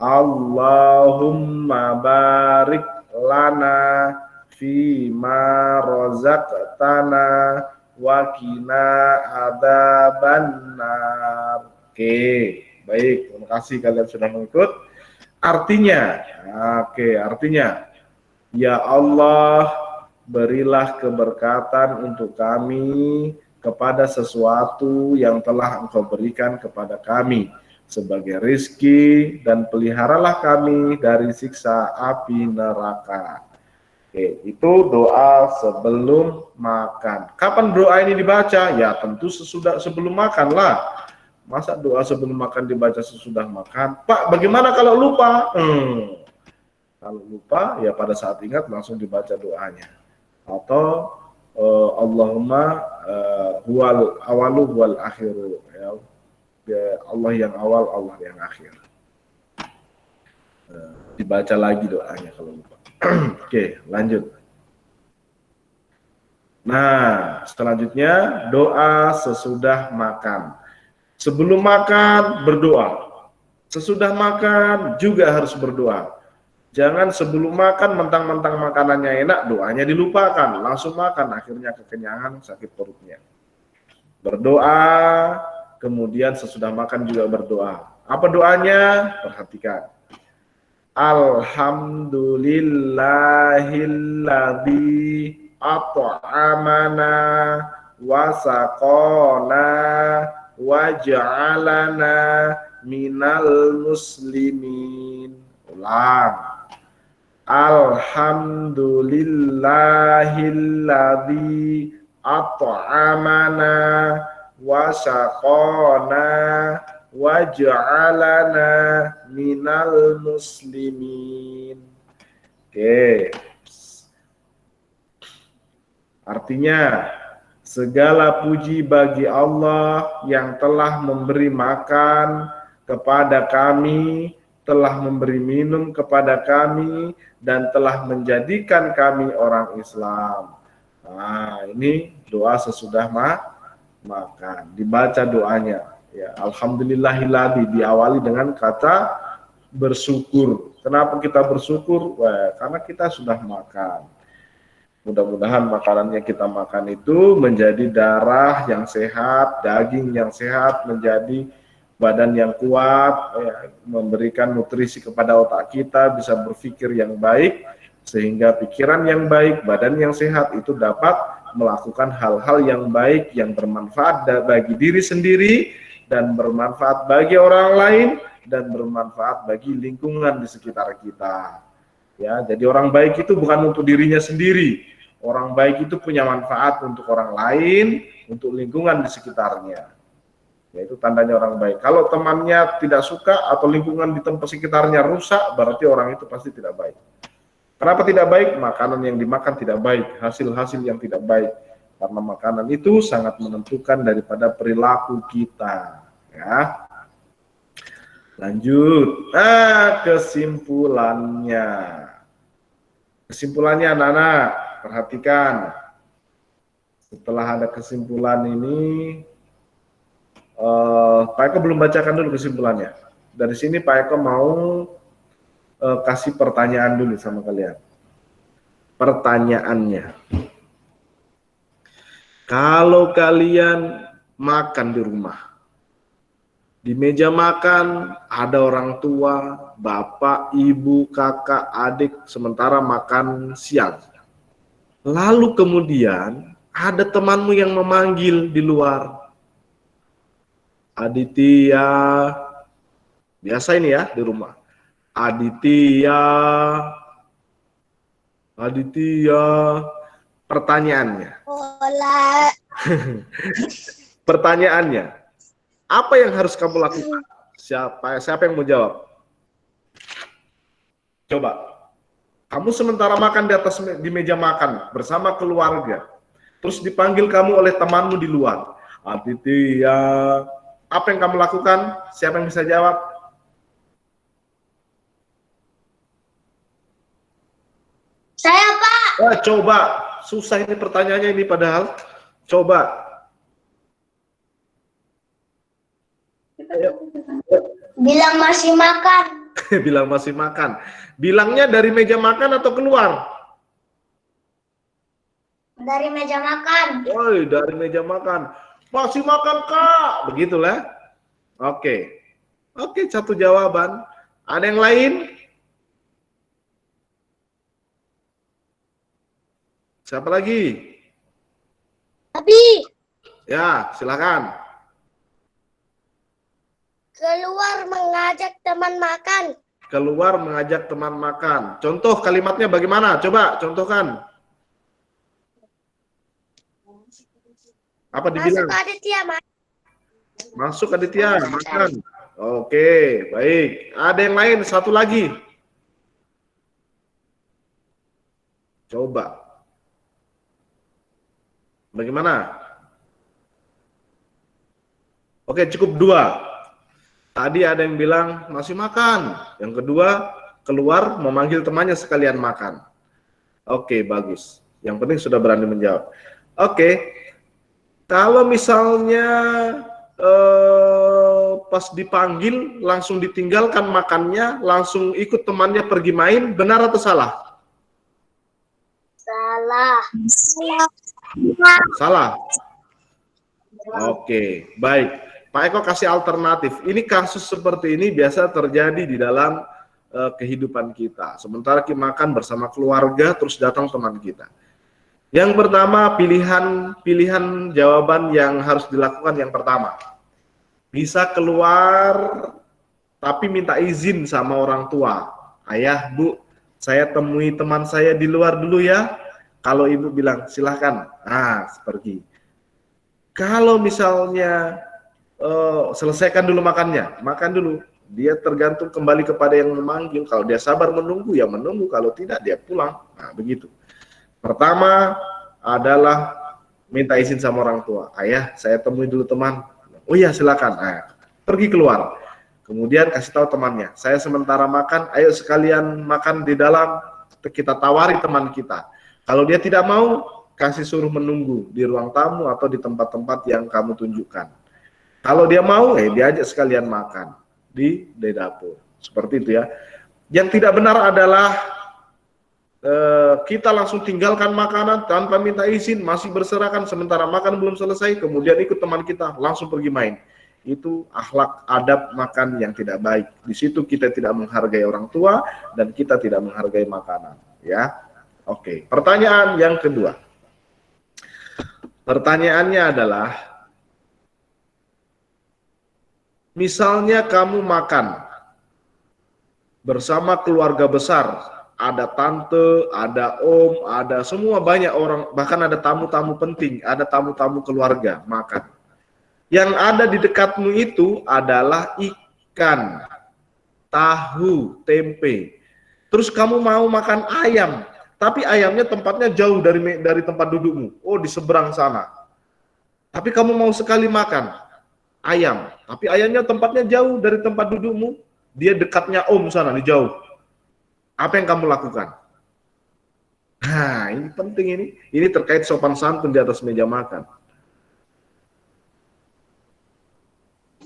Allahumma barik lana fima razaqtana wa qina adzabannar. Oke, baik. Terima kasih kalian sudah mengikut. Artinya, artinya, ya Allah, berilah keberkatan untuk kami kepada sesuatu yang telah Engkau berikan kepada kami sebagai rizki, dan peliharalah kami dari siksa api neraka. Oke, itu doa sebelum makan. Kapan doa ini dibaca? Ya tentu sebelum makan lah. Masa doa sebelum makan dibaca sesudah makan? Pak, bagaimana kalau lupa? Kalau lupa, ya pada saat ingat langsung dibaca doanya. Atau Allahumma huwal awalu huwal akhiru, ya. Allah yang awal, Allah yang akhir. Dibaca lagi doanya kalau lupa. Oke, lanjut. Nah, selanjutnya doa sesudah makan. Sebelum makan berdoa. Sesudah makan juga harus berdoa. Jangan sebelum makan mentang-mentang makanannya enak, doanya dilupakan, langsung makan, akhirnya kekenyangan, sakit perutnya. Berdoa, kemudian sesudah makan juga berdoa. Apa doanya? Perhatikan. Alhamdulillahilladzi at'amana wa saqana wa ja'alana minal muslimin. Ulang. Alhamdulillahilladzi at'amana wa saqana wa ja'alana minal muslimin. Oke. Artinya, segala puji bagi Allah yang telah memberi makan kepada kami, telah memberi minum kepada kami, dan telah menjadikan kami orang Islam. Nah, ini doa sesudah makan. Dibaca doanya. Ya, alhamdulillahilladzi, diawali dengan kata bersyukur. Kenapa kita bersyukur? Wah, karena kita sudah makan. Mudah-mudahan makanan yang kita makan itu menjadi darah yang sehat, daging yang sehat, menjadi badan yang kuat, ya, memberikan nutrisi kepada otak kita, bisa berpikir yang baik, sehingga pikiran yang baik, badan yang sehat itu dapat melakukan hal-hal yang baik, yang bermanfaat bagi diri sendiri, dan bermanfaat bagi orang lain, dan bermanfaat bagi lingkungan di sekitar kita. Ya, jadi orang baik itu bukan untuk dirinya sendiri. Orang baik itu punya manfaat untuk orang lain, untuk lingkungan di sekitarnya. Yaitu tandanya orang baik. Kalau temannya tidak suka atau lingkungan di tempat sekitarnya rusak, berarti orang itu pasti tidak baik. Kenapa tidak baik? Makanan yang dimakan tidak baik, hasil-hasil yang tidak baik. Karena makanan itu sangat menentukan daripada perilaku kita. Ya. Lanjut. Nah, kesimpulannya. Kesimpulannya, anak-anak, perhatikan. Setelah ada kesimpulan ini, Pak Eko belum bacakan dulu kesimpulannya. Dari sini Pak Eko mau kasih pertanyaan dulu sama kalian. Pertanyaannya, kalau kalian makan di rumah, di meja makan ada orang tua, bapak, ibu, kakak, adik, sementara makan siang. Lalu kemudian ada temanmu yang memanggil di luar. Aditya, biasa ini ya di rumah. Aditya, pertanyaannya. Pertanyaannya, apa yang harus kamu lakukan? Siapa yang mau jawab? Coba. Kamu sementara makan di meja makan bersama keluarga. Terus dipanggil kamu oleh temanmu di luar. Aditya, apa yang kamu lakukan? Siapa yang bisa jawab? Saya, Pak. Coba, susah ini pertanyaannya ini padahal. Coba. Bilang masih makan. Bilang masih makan. Bilangnya dari meja makan atau keluar? Dari meja makan. Woi, dari meja makan. Masih makan, Kak. Begitulah. Oke. Oke, satu jawaban. Ada yang lain? Siapa lagi? Abi, Ya, silakan. keluar mengajak teman makan. Keluar mengajak teman makan. Contoh kalimatnya bagaimana? Coba contohkan. Apa dibilang? Masuk Aditya, Mas. Masuk Aditya, makan. Oke, baik. Ada yang lain? Satu lagi. Coba. Bagaimana? Oke, cukup dua. Tadi ada yang bilang masih makan. Yang kedua, keluar memanggil temannya sekalian makan. Oke, bagus. Yang penting sudah berani menjawab. Oke, kalau misalnya pas dipanggil langsung ditinggalkan makannya, langsung ikut temannya pergi main, benar atau salah? Salah. Salah. Oke, baik. Pak Eko kasih alternatif. Ini kasus seperti ini biasa terjadi di dalam kehidupan kita. Sementara kita makan bersama keluarga, terus datang teman kita. Yang pertama, pilihan jawaban yang harus dilakukan yang pertama. Bisa keluar, tapi minta izin sama orang tua. Ayah, Bu, saya temui teman saya di luar dulu ya. Kalau ibu bilang, silahkan. Nah, pergi. Kalau misalnya selesaikan dulu makannya, makan dulu. Dia tergantung kembali kepada yang memanggil. Kalau dia sabar menunggu, ya menunggu. Kalau tidak, dia pulang. Nah, begitu. Pertama adalah minta izin sama orang tua. Ayah, saya temui dulu teman. Oh iya, silakan. Nah, pergi keluar. Kemudian kasih tahu temannya. Saya sementara makan, ayo sekalian makan di dalam. Kita tawari teman kita. Kalau dia tidak mau, kasih suruh menunggu di ruang tamu atau di tempat-tempat yang kamu tunjukkan. Kalau dia mau, diajak sekalian makan di dapur. Seperti itu ya. Yang tidak benar adalah kita langsung tinggalkan makanan tanpa minta izin, masih berserakan sementara makan belum selesai, kemudian ikut teman kita langsung pergi main. Itu akhlak adab makan yang tidak baik. Di situ kita tidak menghargai orang tua dan kita tidak menghargai makanan. Ya, oke. Pertanyaan yang kedua. Pertanyaannya adalah, misalnya kamu makan bersama keluarga besar, ada tante, ada om, ada semua banyak orang, bahkan ada tamu-tamu penting, ada tamu-tamu keluarga makan. Yang ada di dekatmu itu adalah ikan, tahu, tempe. Terus kamu mau makan ayam, tapi ayamnya tempatnya jauh dari tempat dudukmu. Oh, di seberang sana. Tapi kamu mau sekali makan ayam, tapi ayamnya tempatnya jauh dari tempat dudukmu, dia dekatnya om sana, di jauh. Apa yang kamu lakukan? Nah, ini penting ini. Ini terkait sopan santun di atas meja makan.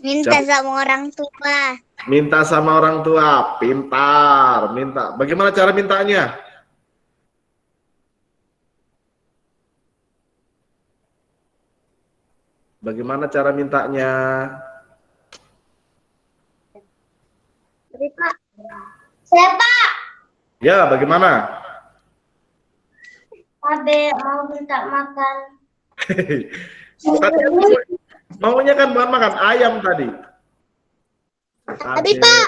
Minta sama orang tua. Minta sama orang tua, pintar, minta. Bagaimana cara mintanya? Bagaimana cara mintanya? Tapi Pak, Saya Pak. Ya, bagaimana? Abe mau minta makan. Tadi maunya kan bukan makan ayam tadi. tapi Pak,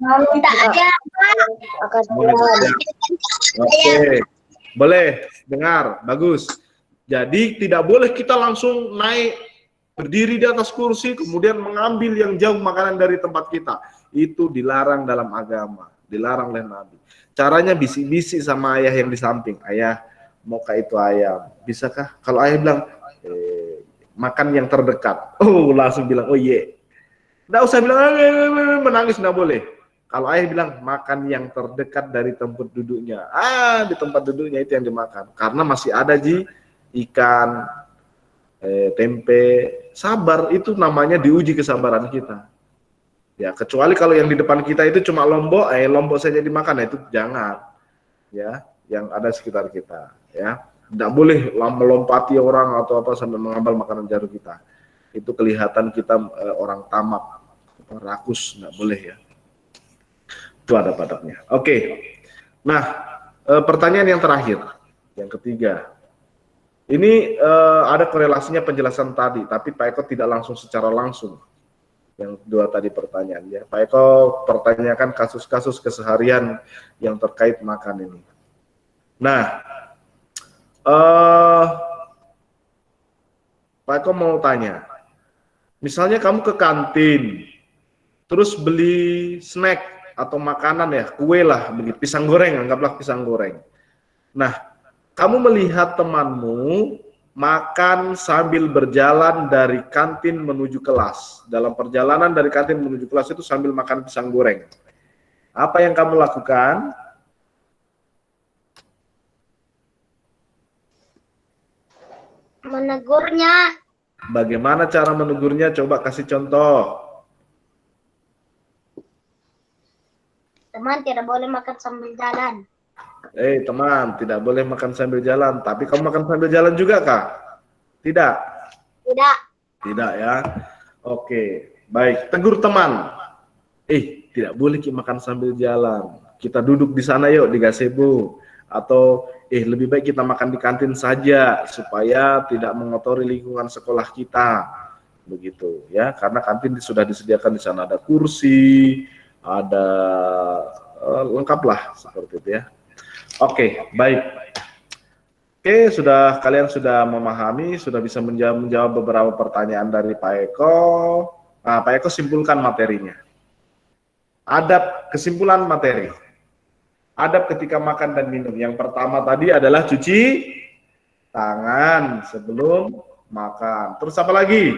Mau minta aja. Oke, boleh dengar, bagus. Jadi tidak boleh kita langsung naik berdiri di atas kursi kemudian mengambil yang jauh makanan dari tempat kita. Itu dilarang dalam agama, dilarang oleh Nabi. Caranya bisik-bisik sama ayah yang di samping. Ayah, maukah itu ayam? Bisakah? Kalau ayah bilang makan yang terdekat. Oh, langsung bilang oh iya. Nggak usah bilang menangis, nggak boleh. Kalau ayah bilang makan yang terdekat dari tempat duduknya. Di tempat duduknya itu yang dimakan. Karena masih ada ikan, tempe, sabar, itu namanya diuji kesabaran kita. Ya, kecuali kalau yang di depan kita itu cuma lombok saja dimakan, itu jangan. Ya, yang ada sekitar kita, ya. Tidak boleh melompati orang atau apa sampai mengambil makanan jari kita. Itu kelihatan kita orang tamak, rakus, nggak boleh ya. Itu ada adabnya. Oke. Nah, pertanyaan yang terakhir, yang ketiga. Ini ada korelasinya penjelasan tadi, tapi Pak Eko tidak langsung secara langsung. Yang dua tadi pertanyaannya, Pak Eko pertanyakan kasus-kasus keseharian yang terkait makan ini. Nah, Pak Eko mau tanya, misalnya kamu ke kantin, terus beli snack atau makanan ya, kue lah, begitu, pisang goreng, anggaplah pisang goreng. Nah, kamu melihat temanmu makan sambil berjalan dari kantin menuju kelas. Dalam perjalanan dari kantin menuju kelas itu sambil makan pisang goreng. Apa yang kamu lakukan? Menegurnya. Bagaimana cara menegurnya? Coba kasih contoh. Teman tidak boleh makan sambil jalan. Teman, tidak boleh makan sambil jalan. Tapi kamu makan sambil jalan juga kah? Tidak? Tidak. Tidak ya. Oke, baik. Tegur teman. Tidak boleh makan sambil jalan. Kita duduk di sana yuk, di gazebo. Atau, lebih baik kita makan di kantin saja, supaya tidak mengotori lingkungan sekolah kita. Begitu ya, karena kantin sudah disediakan di sana. Ada kursi, ada lengkap lah, seperti itu ya. Oke, baik. Oke, kalian sudah memahami, sudah bisa menjawab beberapa pertanyaan dari Pak Eko. Nah, Pak Eko simpulkan materinya. Adab kesimpulan materi. Adab ketika makan dan minum. Yang pertama tadi adalah cuci tangan sebelum makan. Terus apa lagi?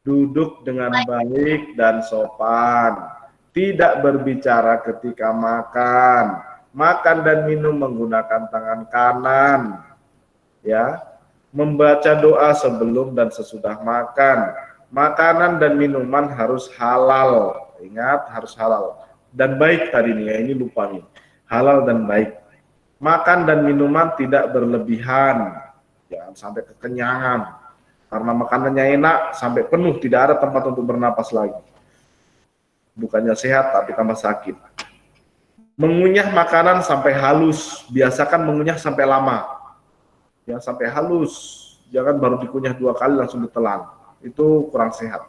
Duduk dengan baik dan sopan. Tidak berbicara ketika makan. Makan dan minum menggunakan tangan kanan, ya. Membaca doa sebelum dan sesudah makan. Makanan dan minuman harus halal, ingat harus halal. Dan baik tadi nih, ya, ini lupa nih, halal dan baik. Makan dan minuman tidak berlebihan, jangan sampai kekenyangan. Karena makanannya enak, sampai penuh, tidak ada tempat untuk bernapas lagi. Bukannya sehat, tapi tambah sakit. Mengunyah makanan sampai halus, biasakan mengunyah sampai lama, yang sampai halus, jangan baru dikunyah 2 kali langsung ditelan, itu kurang sehat.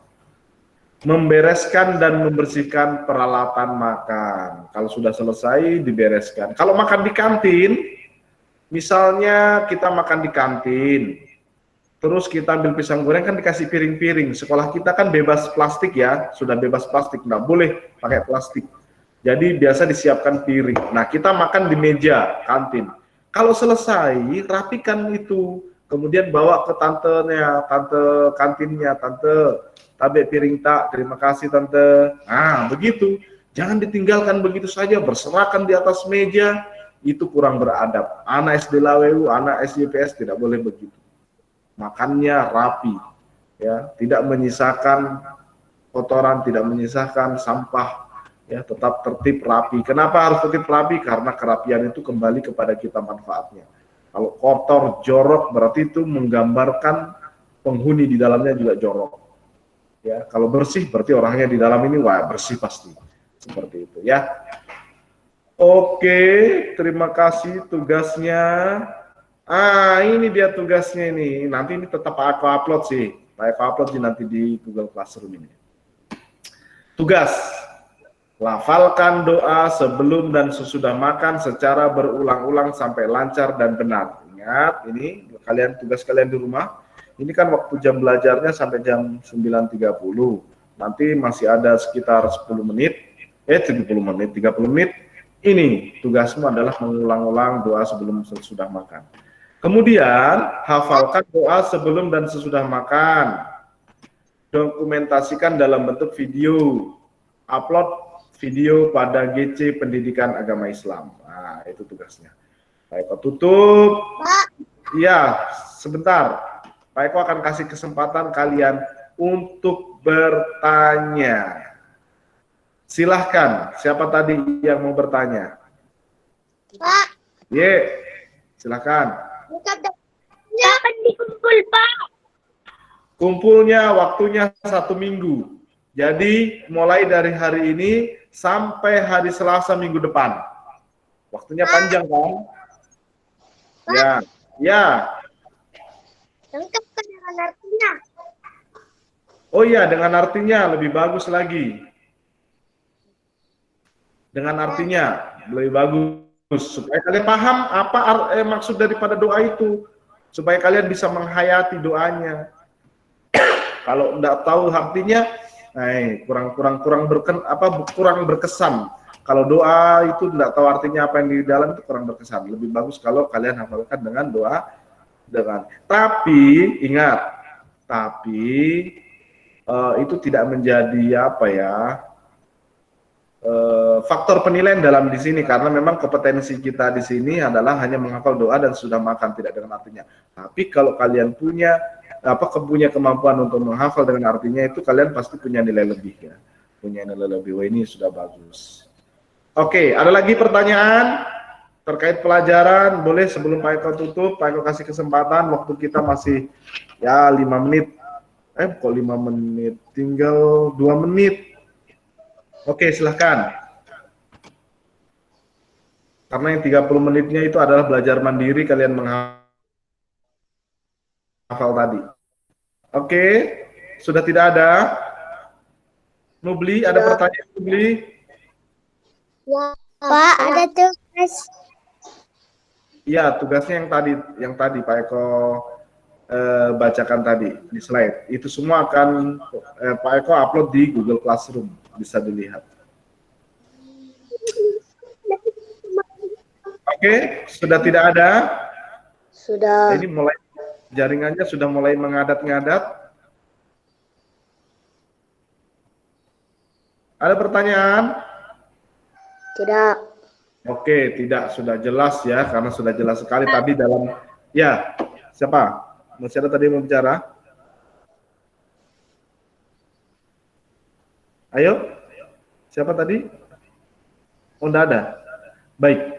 Membereskan dan membersihkan peralatan makan, kalau sudah selesai dibereskan. Kalau makan di kantin, misalnya kita makan di kantin, terus kita ambil pisang goreng kan dikasih piring-piring, sekolah kita kan bebas plastik ya, sudah bebas plastik, nggak boleh pakai plastik. Jadi biasa disiapkan piring. Nah, kita makan di meja kantin. Kalau selesai, rapikan itu. Kemudian bawa ke tantenya, tante kantinnya, tante, tabe piring tak, terima kasih tante. Nah, begitu. Jangan ditinggalkan begitu saja, berserakan di atas meja. Itu kurang beradab. Anak SD Lawewu, anak SYPS tidak boleh begitu. Makannya rapi. Ya, tidak menyisakan kotoran, tidak menyisakan sampah. Ya, tetap tertib rapi. Kenapa harus tertib rapi? Karena kerapian itu kembali kepada kita manfaatnya. Kalau kotor, jorok, berarti itu menggambarkan penghuni di dalamnya juga jorok. Ya, kalau bersih berarti orangnya di dalam ini wah bersih pasti. Seperti itu ya. Oke, terima kasih tugasnya. Ini dia tugasnya ini. Nanti ini tetap aku upload sih. Aku upload sih nanti di Google Classroom ini. Tugas. Lafalkan doa sebelum dan sesudah makan secara berulang-ulang sampai lancar dan benar. Ingat, ini tugas kalian di rumah. Ini kan waktu jam belajarnya sampai jam 9.30. Nanti masih ada sekitar 10 menit, 30 menit. Ini tugasmu adalah mengulang-ulang doa sebelum sesudah makan. Kemudian, hafalkan doa sebelum dan sesudah makan. Dokumentasikan dalam bentuk video. Upload video pada GC Pendidikan Agama Islam. Nah, itu tugasnya. Pak Eko tutup. Iya, sebentar. Pak Eko akan kasih kesempatan kalian untuk bertanya. Silahkan, siapa tadi yang mau bertanya? Pak. Ye, silahkan. Kapan dikumpul, Pak? Kumpulnya waktunya 1 minggu. Jadi mulai dari hari ini sampai hari Selasa minggu depan. Waktunya panjang kan? Ya, ya. Lengkap kan dengan artinya? Oh iya, dengan artinya lebih bagus lagi. Dengan artinya lebih bagus supaya kalian paham apa maksud daripada doa itu, supaya kalian bisa menghayati doanya. Kalau enggak tahu artinya, kurang berkesan. Kalau doa itu enggak tahu artinya apa yang di dalam itu kurang berkesan. Lebih bagus kalau kalian hafalkan dengan doa tapi ingat, itu tidak menjadi faktor penilaian dalam di sini, karena memang kompetensi kita di sini adalah hanya menghafal doa dan sudah makan, tidak dengan artinya. Tapi kalau kalian punya kemampuan untuk menghafal dengan artinya, itu kalian pasti punya nilai lebih ya. Punya nilai lebih. Wah, ini sudah bagus. Oke, ada lagi pertanyaan terkait pelajaran? Boleh sebelum Pak Eko tutup, Pak Eko kasih kesempatan, waktu kita masih ya 5 menit. Kok 5 menit? Tinggal 2 menit. Oke, silahkan. Karena yang 30 menitnya itu adalah belajar mandiri, kalian menghafal tadi. Oke, sudah tidak ada? Nubli, ada pertanyaan Nubli? Ya, Pak, ada tugas. Iya, tugasnya yang tadi Pak Eko bacakan tadi di slide. Itu semua akan Pak Eko upload di Google Classroom, bisa dilihat. Oke, sudah tidak ada? Sudah. Ini mulai jaringannya sudah mulai mengadat-ngadat. Ada pertanyaan? Tidak. Oke, tidak, sudah jelas ya, karena sudah jelas sekali tadi dalam, ya, siapa? Masih ada tadi yang mau bicara? Ayo, siapa tadi? Oh, enggak ada. Baik.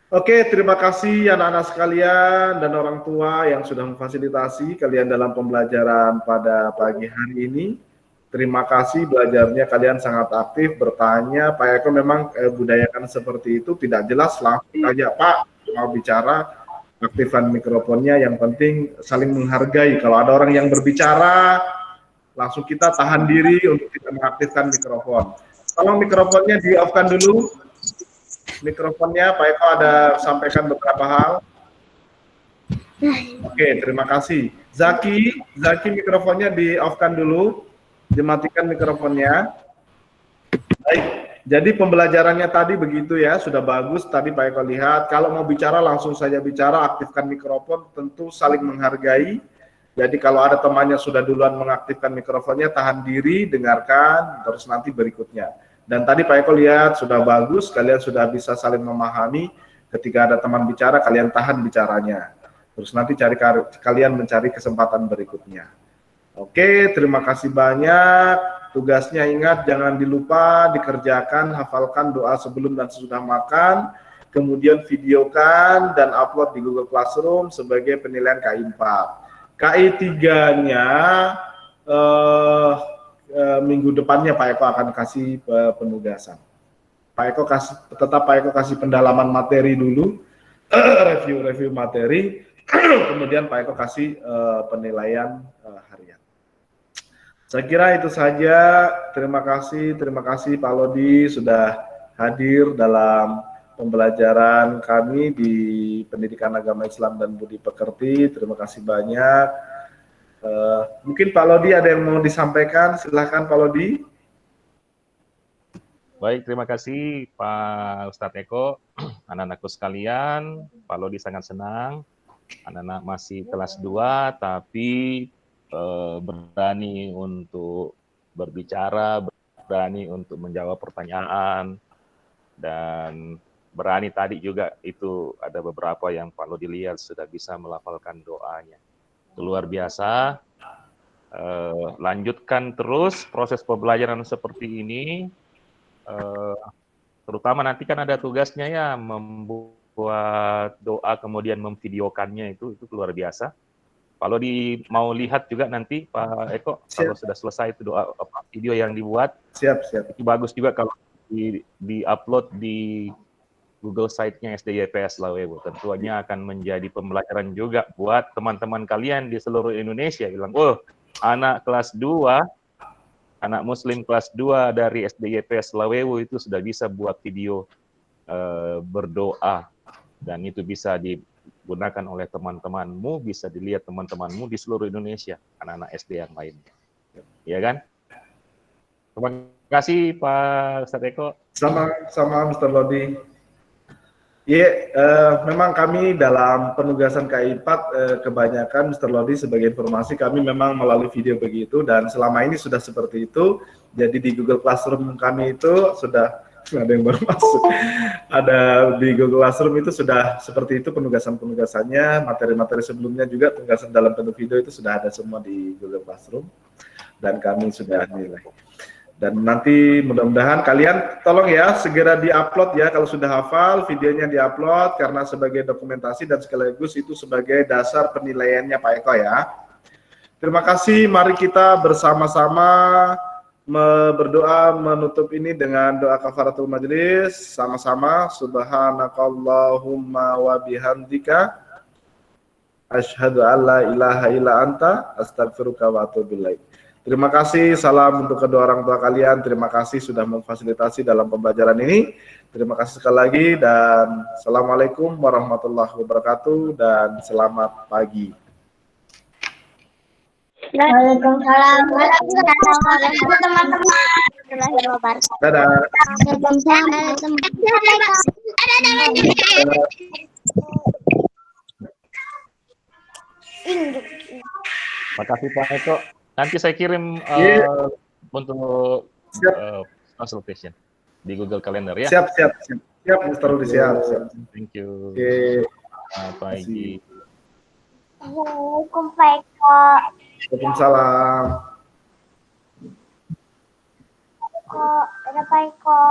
Oke, terima kasih anak-anak sekalian dan orang tua yang sudah memfasilitasi kalian dalam pembelajaran pada pagi hari ini. Terima kasih belajarnya, kalian sangat aktif bertanya. Pak Eko memang budayakan seperti itu, tidak jelas langsung aja, Pak mau bicara, aktifkan mikrofonnya. Yang penting saling menghargai. Kalau ada orang yang berbicara, langsung kita tahan diri untuk kita mengaktifkan mikrofon. Tolong mikrofonnya di-off-kan dulu. Mikrofonnya Pak Eko ada sampaikan beberapa hal. Oke, terima kasih. Zaki mikrofonnya di-off-kan dulu. Dimatikan mikrofonnya. Baik, jadi pembelajarannya tadi begitu ya, sudah bagus. Tadi Pak Eko lihat, kalau mau bicara langsung saja bicara, aktifkan mikrofon, tentu saling menghargai. Jadi kalau ada temannya sudah duluan mengaktifkan mikrofonnya, tahan diri, dengarkan, terus nanti berikutnya. Dan tadi Pak Eko lihat sudah bagus, kalian sudah bisa saling memahami. Ketika ada teman bicara, kalian tahan bicaranya. Terus nanti kalian mencari kesempatan berikutnya. Oke, terima kasih banyak. Tugasnya ingat, jangan dilupa dikerjakan, hafalkan doa sebelum dan sesudah makan, kemudian videokan dan upload di Google Classroom sebagai penilaian KI 4. KI 3-nya minggu depannya Pak Eko akan kasih penugasan. Pak Eko kasih pendalaman materi dulu, review materi, kemudian Pak Eko kasih penilaian harian. Saya kira itu saja. Terima kasih Pak Lodi sudah hadir dalam pembelajaran kami di Pendidikan Agama Islam dan Budi Pekerti. Terima kasih banyak. Mungkin Pak Lodi ada yang mau disampaikan, silahkan Pak Lodi. Baik, terima kasih Pak Ustadz Eko. Anak-anakku sekalian, Pak Lodi sangat senang. Anak-anak masih kelas 2, tapi berani untuk berbicara, berani untuk menjawab pertanyaan, dan berani tadi juga itu ada beberapa yang Pak Lodi lihat sudah bisa melafalkan doanya. Itu luar biasa. Lanjutkan terus proses pembelajaran seperti ini, terutama nanti kan ada tugasnya ya, membuat buat doa kemudian memvideokannya itu luar biasa. Kalau mau lihat juga nanti Pak Eko, kalau sudah selesai itu doa video yang dibuat, siap. itu bagus juga kalau di-upload di Google site-nya SDYPS Lawewo. Tentunya akan menjadi pembelajaran juga buat teman-teman kalian di seluruh Indonesia. Bilang, oh, anak kelas 2, anak muslim kelas 2 dari SDYPS Lawewo itu sudah bisa buat video berdoa. Dan itu bisa digunakan oleh teman-temanmu, bisa dilihat teman-temanmu di seluruh Indonesia, anak-anak SD yang lainnya. Ya kan? Terima kasih Pak Ustadz Eko. Sama Mr. Lodi. Memang kami dalam penugasan KI 4 kebanyakan Mr. Lodi sebagai informasi kami memang melalui video begitu, dan selama ini sudah seperti itu. Jadi di Google Classroom kami itu sudah ada yang baru masuk. Ada di Google Classroom itu sudah seperti itu penugasan-penugasannya, materi-materi sebelumnya juga penugasan dalam bentuk video itu sudah ada semua di Google Classroom dan kami sudah nilai. Dan nanti mudah-mudahan kalian tolong ya segera di-upload ya kalau sudah hafal, videonya di-upload karena sebagai dokumentasi dan sekaligus itu sebagai dasar penilaiannya Pak Eko ya. Terima kasih, mari kita bersama-sama berdoa menutup ini dengan doa kafaratul majelis sama-sama. Subhanakallahumma wa bihamdika asyhadu an la ilaha illa anta astaghfiruka wa atubu ilaik. Terima kasih, salam untuk kedua orang tua kalian. Terima kasih sudah memfasilitasi dalam pembelajaran ini. Terima kasih sekali lagi dan assalamualaikum warahmatullahi wabarakatuh dan selamat pagi. Waalaikumsalam warahmatullahi wabarakatuh. Dadah. Terima kasih Pak Eko. Nanti saya kirim untuk consultation di Google Calendar ya. Siap, Mr. Rudi, siap. Thank you. Selamat pagi. Assalamualaikum Pak Eko. Waalaikumsalam. Ada Pak Eko.